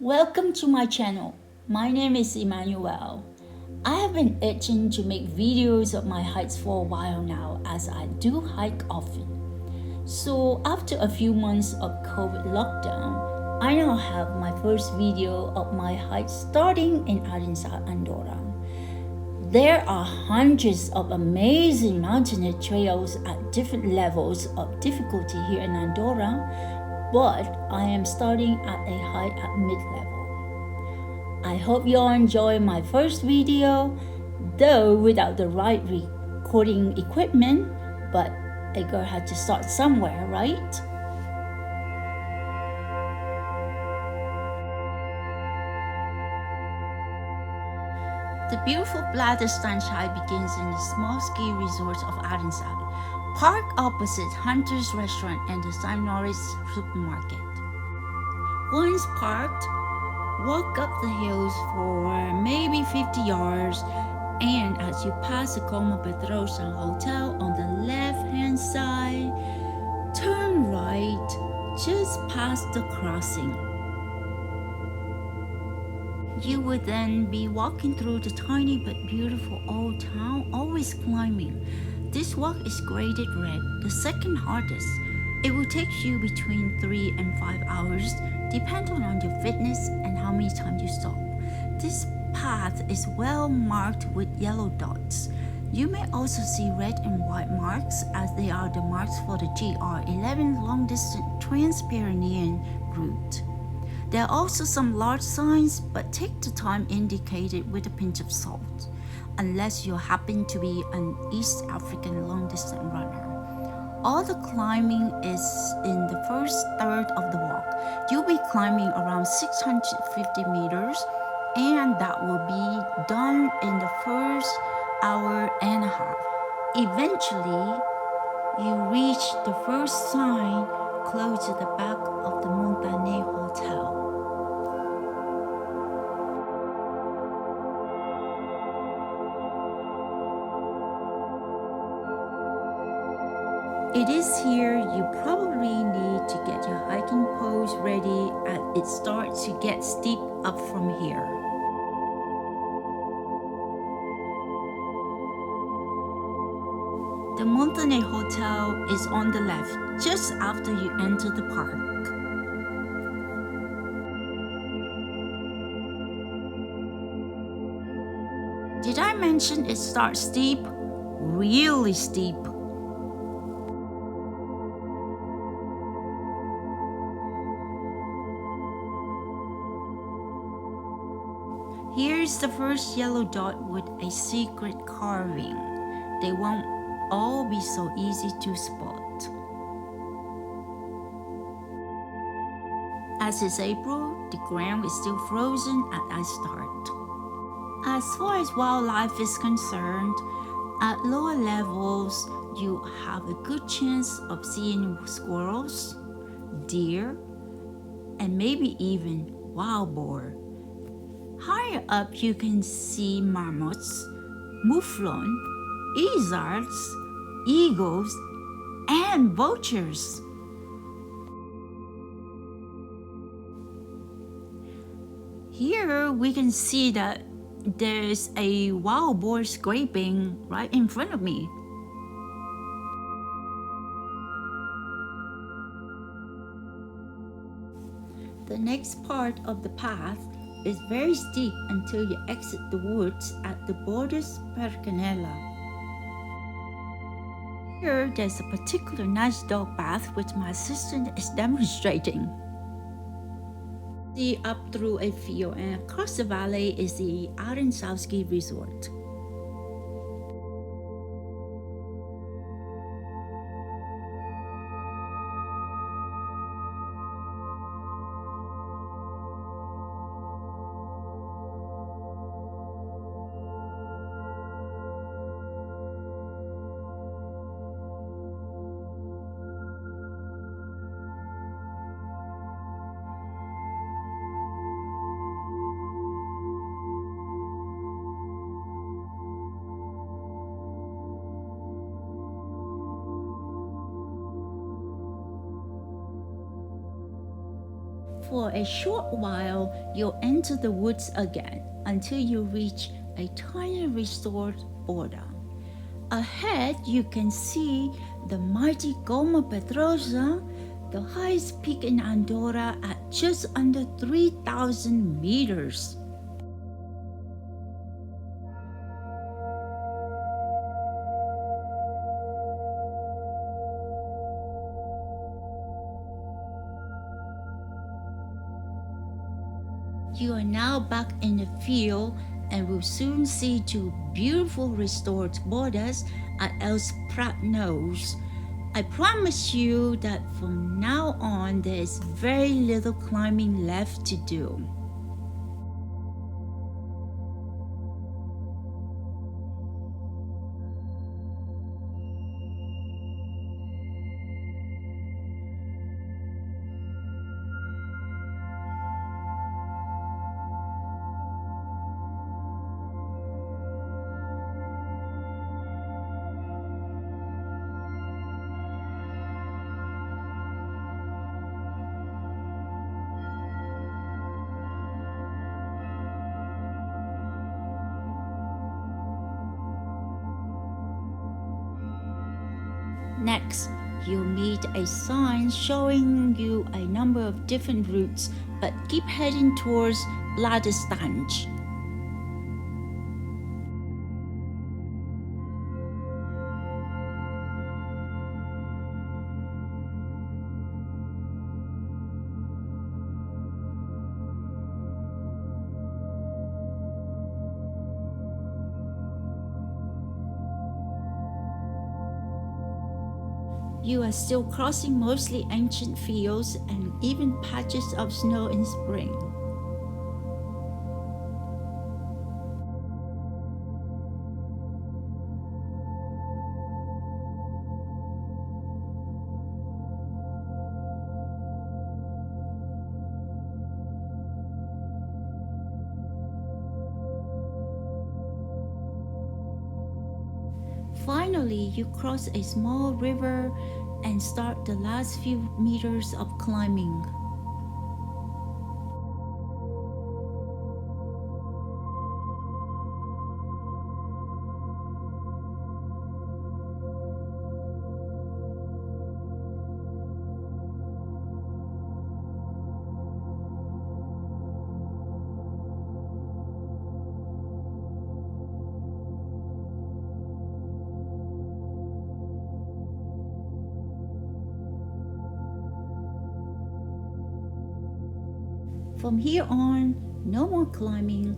Welcome to my channel. My name is Emmanuel. I have been itching to make videos of my hikes for a while now as I do hike often. So after a few months of COVID lockdown, I now have my first video of my hike starting in Arinsal Andorra. There are hundreds of amazing mountain trails at different levels of difficulty here in Andorra, but I am starting at a hike at mid-level. I hope you all enjoy my first video, though without the right recording equipment, but a girl had to start somewhere, right? The beautiful Bladdersteinshire begins in the small ski resort of Arinsal, park opposite Hunter's Restaurant and the St. Norris supermarket. Once parked, walk up the hills for maybe 50 yards, and as you pass the Comapedrosa hotel on the left-hand side, turn right just past the crossing. You would then be walking through the tiny but beautiful old town, always climbing. This walk is graded red, the second hardest. It will take you between 3 and 5 hours, depending on your fitness and how many times you stop. This path is well marked with yellow dots. You may also see red and white marks, as they are the marks for the GR11 long-distance Trans-Pyrenean route. There are also some large signs, but take the time indicated with a pinch of salt, unless you happen to be an East African long-distance runner. All the climbing is in the first third of the walk. You'll be climbing around 650 meters, and that will be done in the first hour and a half. Eventually, you reach the first sign close to the back of the Montagnet Hotel. It is here you probably need to get your hiking pose ready as it starts to get steep up from here. The Montagnet Hotel is on the left, just after you enter the park. Did I mention it starts steep? Really steep. Here's the first yellow dot with a secret carving. They won't all be so easy to spot. As it's April, the ground is still frozen as I start. As far as wildlife is concerned, at lower levels, you have a good chance of seeing squirrels, deer, and maybe even wild boar. Higher up, you can see marmots, mouflon, lizards, eagles, and vultures. Here we can see that there's a wild boar scraping right in front of me. The next part of the path is very steep until you exit the woods at the Borda Percanela. Here, there's a particular nice dog bath which my assistant is demonstrating. See up through a field, and across the valley is the Arinsal ski resort. For a short while, you'll enter the woods again until you reach a tiny restored border. Ahead, you can see the mighty Comapedrosa, the highest peak in Andorra at just under 3,000 meters. You are now back in the field and will soon see two beautiful restored borders at Els Prats Nous. I promise you that from now on there is very little climbing left to do. Next, you'll meet a sign showing you a number of different routes, but keep heading towards Borda Prats. You are still crossing mostly ancient fields and even patches of snow in spring. Finally, you cross a small river and start the last few meters of climbing. From here on, no more climbing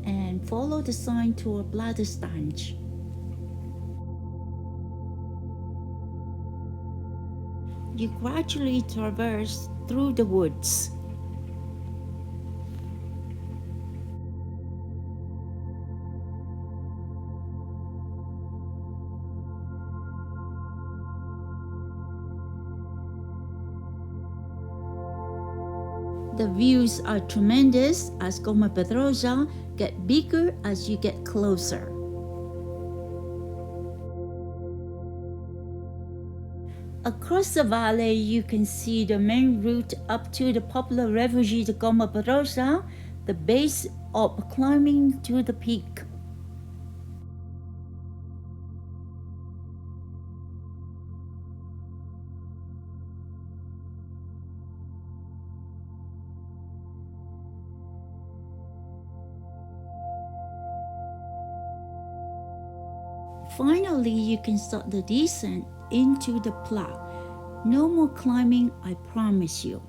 and follow the sign toward Borda Prats. You gradually traverse through the woods. The views are tremendous as Comapedrosa get bigger as you get closer. Across the valley, you can see the main route up to the popular refugi de Comapedrosa, the base of climbing to the peak. Finally, you can start the descent into the plat. No more climbing, I promise you.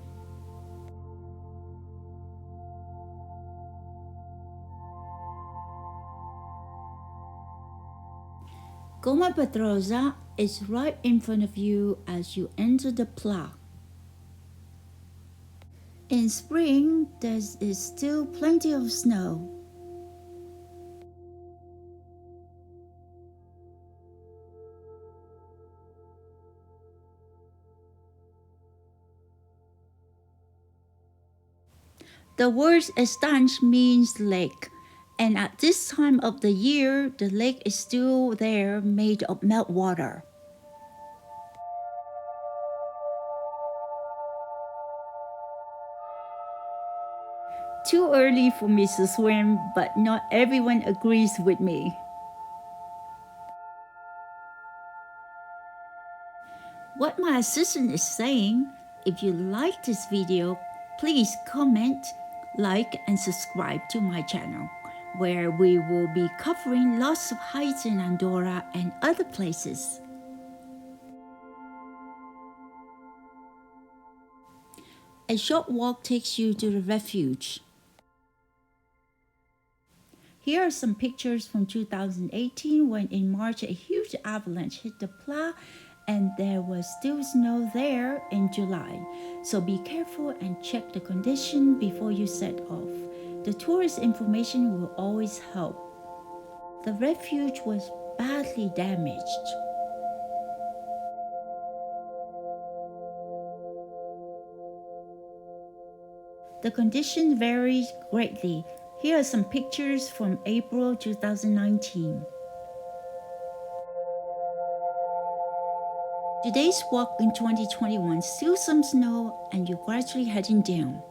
Comapedrosa is right in front of you as you enter the plat. In spring, there is still plenty of snow. The word estanche means lake, and at this time of the year, the lake is still there made of meltwater. Too early for me to swim, but not everyone agrees with me. What my assistant is saying, if you like this video, please comment, like, and subscribe to my channel, where we will be covering lots of heights in Andorra and other places. A short walk takes you to the refuge. Here are some pictures from 2018 when in March a huge avalanche hit the Pla and there was still snow there in July. So be careful and check the condition before you set off. The tourist information will always help. The refuge was badly damaged. The condition varies greatly. Here are some pictures from April 2019. Today's walk in 2021, still some snow and you're gradually heading down.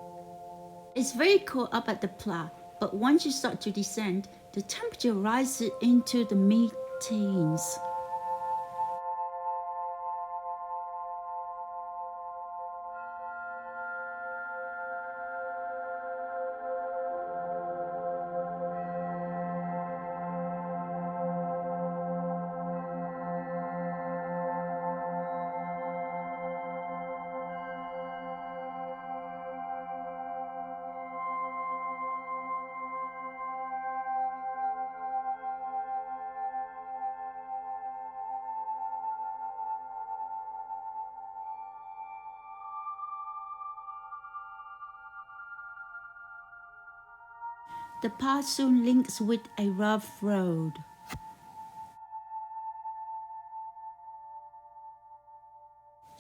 It's very cold up at the Pla, but once you start to descend, the temperature rises into the mid-teens. The path soon links with a rough road.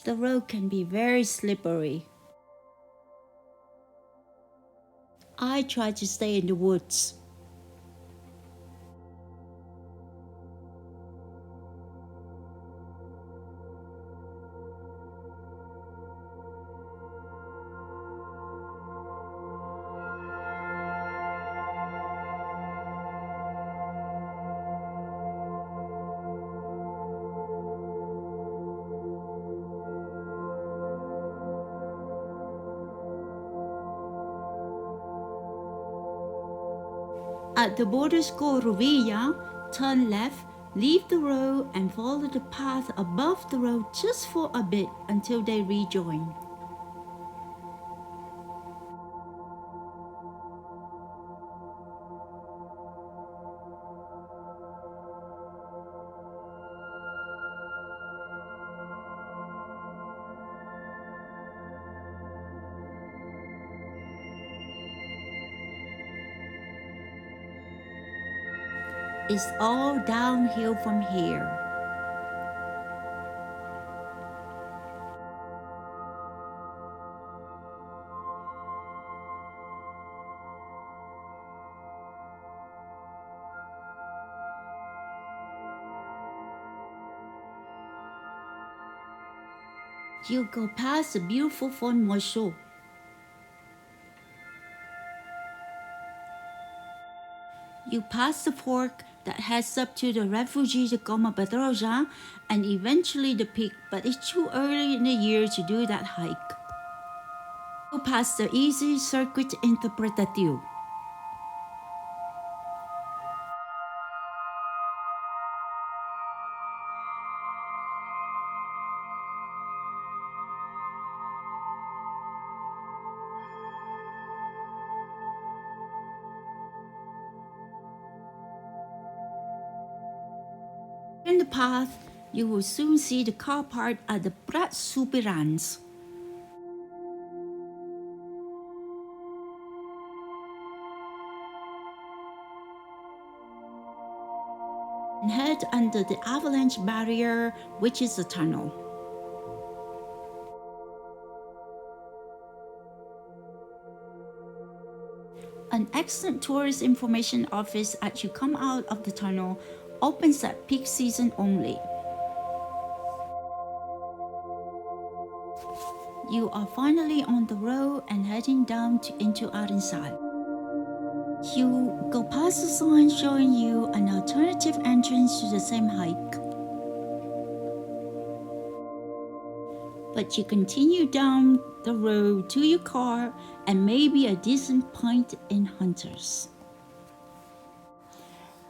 The road can be very slippery. I try to stay in the woods. At the border school Rovilla, turn left, leave the road and follow the path above the road just for a bit until they rejoin. It's all downhill from here. You go past the beautiful Font Morceau. You pass the fork that heads up to the refugi de Comapedrosa and eventually the peak, but it's too early in the year to do that hike. Go past the easy circuit interpretatiu. In the path, you will soon see the car park at the Prats Nous. And head under the avalanche barrier, which is a tunnel. An excellent tourist information office as you come out of the tunnel opens at peak season only. You are finally on the road and heading down into Arinsal. You go past the sign showing you an alternative entrance to the same hike. But you continue down the road to your car and maybe a decent pint in Hunters.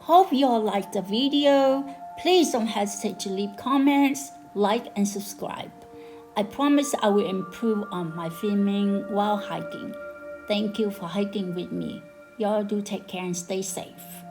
Hope you all liked the video. Please don't hesitate to leave comments, like, and subscribe. I promise I will improve on my filming while hiking. Thank you for hiking with me. Y'all do take care and stay safe.